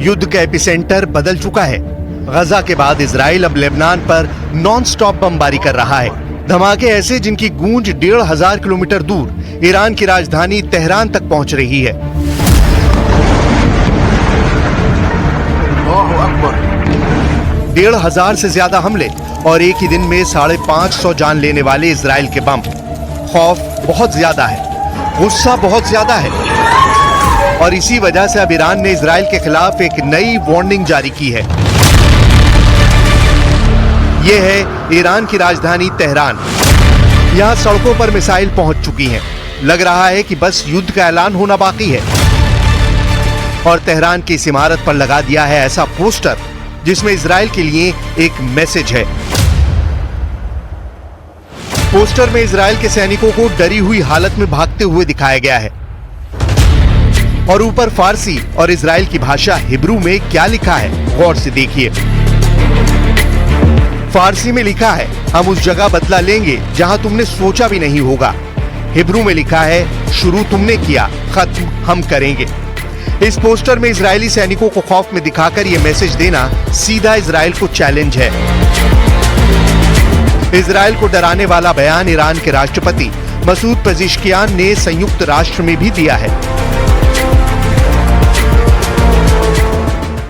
युद्ध का एपिसेंटर बदल चुका है। गजा के बाद इजराइल अब लेबनान पर नॉन स्टॉप बमबारी कर रहा है। धमाके ऐसे जिनकी गूंज 1500 किलोमीटर दूर ईरान की राजधानी तेहरान तक पहुंच रही है। 1500 से ज्यादा हमले और एक ही दिन में 550 जान लेने वाले इजराइल के बम। खौफ बहुत ज्यादा है, गुस्सा बहुत ज्यादा है और इसी वजह से अब ईरान ने इजराइल के खिलाफ एक नई वार्निंग जारी की है। यह है ईरान की राजधानी तेहरान। यहां सड़कों पर मिसाइल पहुंच चुकी हैं। लग रहा है कि बस युद्ध का ऐलान होना बाकी है। और तेहरान की इस इमारत पर लगा दिया है ऐसा पोस्टर जिसमें इजराइल के लिए एक मैसेज है। पोस्टर में इजराइल के सैनिकों को डरी हुई हालत में भागते हुए दिखाया गया है और ऊपर फारसी और इजराइल की भाषा हिब्रू में क्या लिखा है, गौर से देखिए। फारसी में लिखा है, हम उस जगह बदला लेंगे जहां तुमने सोचा भी नहीं होगा। हिब्रू में लिखा है, शुरू तुमने किया, खत्म हम करेंगे। इस पोस्टर में इजरायली सैनिकों को खौफ में दिखाकर यह मैसेज देना सीधा इजराइल को चैलेंज है। इजराइल को डराने वाला बयान ईरान के राष्ट्रपति मसूद पेज़ेश्कियान ने संयुक्त राष्ट्र में भी दिया है।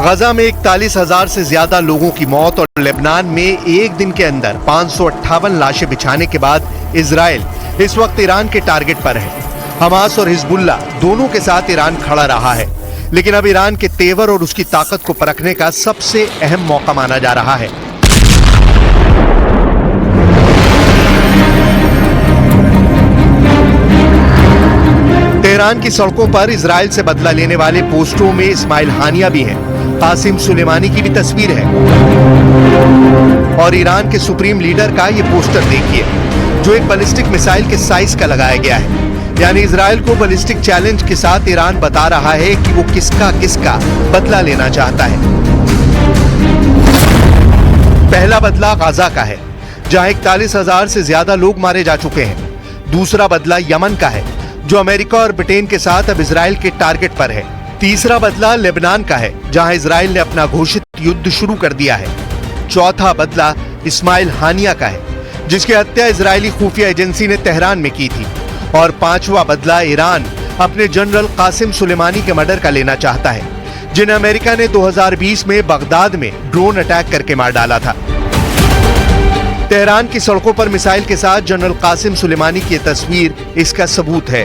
गजा में 41,000 से ज्यादा लोगों की मौत और लेबनान में एक दिन के अंदर 558 लाशें बिछाने के बाद इजराइल इस वक्त ईरान के टारगेट पर है। हमास और हिजबुल्ला दोनों के साथ ईरान खड़ा रहा है, लेकिन अब ईरान के तेवर और उसकी ताकत को परखने का सबसे अहम मौका माना जा रहा है। तेहरान की सड़कों पर इजराइल से बदला लेने वाले पोस्टरों में इस्माइल हानिया भी हैं। कासिम सुलेमानी की भी तस्वीर है और ईरान के सुप्रीम लीडर का ये पोस्टर देखिए, जो एक बैलिस्टिक मिसाइल के साइज का लगाया गया है। यानी इजराइल को बैलिस्टिक चैलेंज के साथ ईरान बता रहा है कि वो किसका बदला लेना चाहता है। पहला बदला गाजा का है, जहां 41,000 से ज्यादा लोग मारे जा चुके हैं। दूसरा बदला यमन का है, जो अमेरिका और ब्रिटेन के साथ अब इजराइल के टारगेट पर है। तीसरा बदला लेबनान का है, जहां इजराइल ने अपना घोषित युद्ध शुरू कर दिया है। चौथा बदला इस्माइल हानिया का है, जिसकी हत्या इजरायली खुफिया एजेंसी ने तेहरान में की थी। और पांचवा बदला ईरान अपने जनरल कासिम सुलेमानी के मर्डर का लेना चाहता है, जिन्हें अमेरिका ने 2020 में बगदाद में ड्रोन अटैक करके मार डाला था। तेहरान की सड़कों पर मिसाइल के साथ जनरल कासिम सुलेमानी की तस्वीर इसका सबूत है।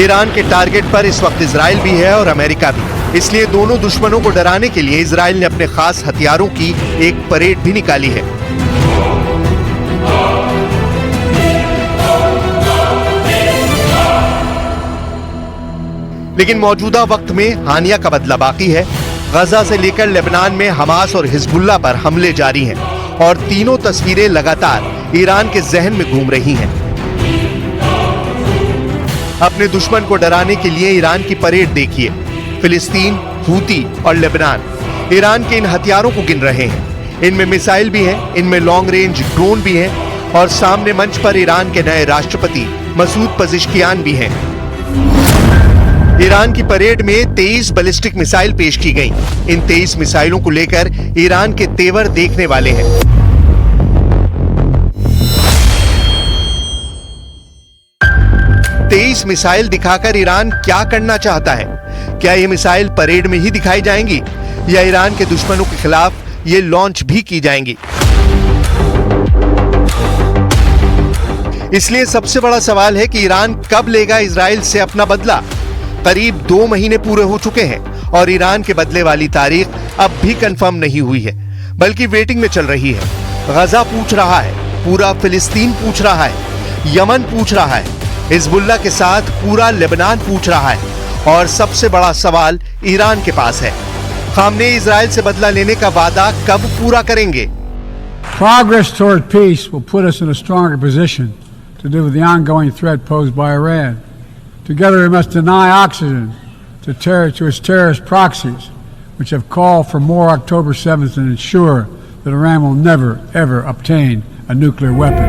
ईरान के टारगेट पर इस वक्त इजराइल भी है और अमेरिका भी, इसलिए दोनों दुश्मनों को डराने के लिए इजराइल ने अपने खास हथियारों की एक परेड भी निकाली है। लेकिन मौजूदा वक्त में हानिया का बदला बाकी है। गजा से लेकर लेबनान में हमास और हिजबुल्ला पर हमले जारी हैं और तीनों तस्वीरें लगातार ईरान के जहन में घूम रही हैं। अपने दुश्मन को डराने के लिए ईरान की परेड देखिए। फिलिस्तीन, हूती और लेबनान ईरान के इन हथियारों को गिन रहे हैं। इनमें मिसाइल भी हैं, इनमें लॉन्ग रेंज ड्रोन भी हैं और सामने मंच पर ईरान के नए राष्ट्रपति मसूद पेज़ेश्कियान भी हैं। ईरान की परेड में 23 बैलिस्टिक मिसाइल पेश की गई। इन 23 मिसाइलों को लेकर ईरान के तेवर देखने वाले हैं। तेईस मिसाइल दिखाकर ईरान क्या करना चाहता है? क्या ये मिसाइल परेड में ही दिखाई जाएंगी या ईरान के दुश्मनों के खिलाफ ये लॉन्च भी की जाएंगी? इसलिए सबसे बड़ा सवाल है कि ईरान कब लेगा इजराइल से अपना बदला। करीब 2 महीने पूरे हो चुके हैं और ईरान के बदले वाली तारीख अब भी कंफर्म नहीं हुई है, बल्कि वेटिंग में चल रही है। गजा पूछ रहा है, पूरा फिलिस्तीन पूछ रहा है, यमन पूछ रहा है, हिजबुल्लाह के साथ पूरा लेबनान पूछ रहा है और सबसे बड़ा सवाल ईरान के पास है। खामनेई इजराइल से बदला लेने का वादा कब पूरा करेंगे? Progress toward peace will put us in a stronger position to deal with the ongoing threat posed by Iran. Together we must deny oxygen to its terrorist proxies, which have called for more October 7th and ensure that Iran will never, ever obtain a nuclear weapon.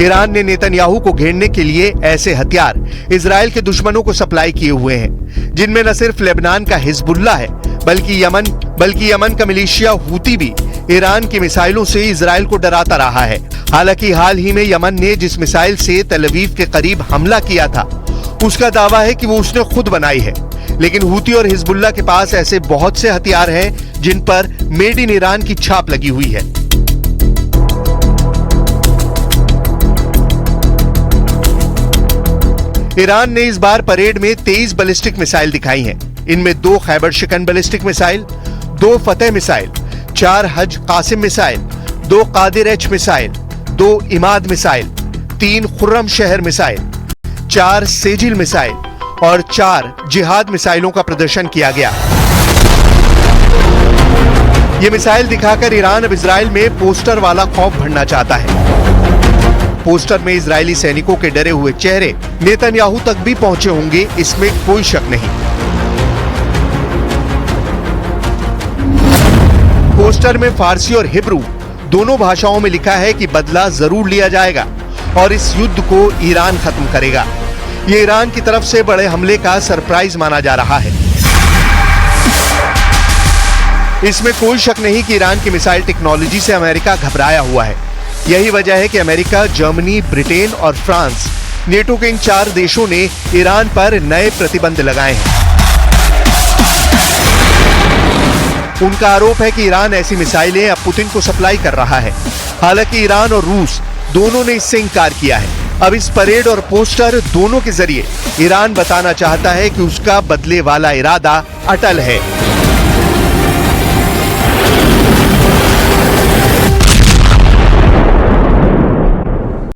Iran ने Netanyahu को घेरने के लिए ऐसे हथियार Israel के दुश्मनों को सप्लाई किए हुए हैं, जिनमें न सिर्फ लेबनान का हिजबुल्लाह है बल्कि यमन का मिलिशिया हूती भी ईरान की मिसाइलों से इजराइल को डराता रहा है। हालांकि हाल ही में यमन ने जिस मिसाइल से तेल अवीव के करीब हमला किया था, उसका दावा है कि वो उसने खुद बनाई है, लेकिन हूती और हिजबुल्लाह के पास ऐसे बहुत से हथियार हैं जिन पर मेड इन ईरान की छाप लगी हुई है। ईरान ने इस बार परेड में 23 बैलिस्टिक मिसाइल दिखाई हैं। इनमें 2 खैबर शिकन बैलिस्टिक मिसाइल, 2 फतेह missile, 4 Haj Qasem missile, 2 Qadir H missile, 2 Emad missile, 3 Khorramshahr missile, 4 Sejjil missile और 4 जिहाद मिसाइलों का प्रदर्शन किया गया। ये मिसाइल दिखाकर ईरान अब इजराइल में पोस्टर वाला खौफ भरना चाहता है। पोस्टर में इजरायली सैनिकों के डरे हुए चेहरे नेतन्याहू तक भी पहुंचे होंगे, इसमें कोई शक नहीं। पोस्टर में फारसी और हिब्रू दोनों भाषाओं में लिखा है कि बदला जरूर लिया जाएगा और इस युद्ध को ईरान खत्म करेगा। ये ईरान की तरफ से बड़े हमले का सरप्राइज माना जा रहा है। इसमें कोई शक नहीं कि ईरान की मिसाइल टेक्नोलॉजी से अमेरिका घबराया हुआ है। यही वजह है कि अमेरिका, जर्मनी, ब्रिटेन और फ्रांस नेटो के इन 4 देशों ने ईरान पर नए प्रतिबंध लगाए हैं। उनका आरोप है कि ईरान ऐसी मिसाइलें अब पुतिन को सप्लाई कर रहा है। हालांकि ईरान और रूस दोनों ने इससे इंकार किया है। अब इस परेड और पोस्टर दोनों के जरिए ईरान बताना चाहता है कि उसका बदले वाला इरादा अटल है।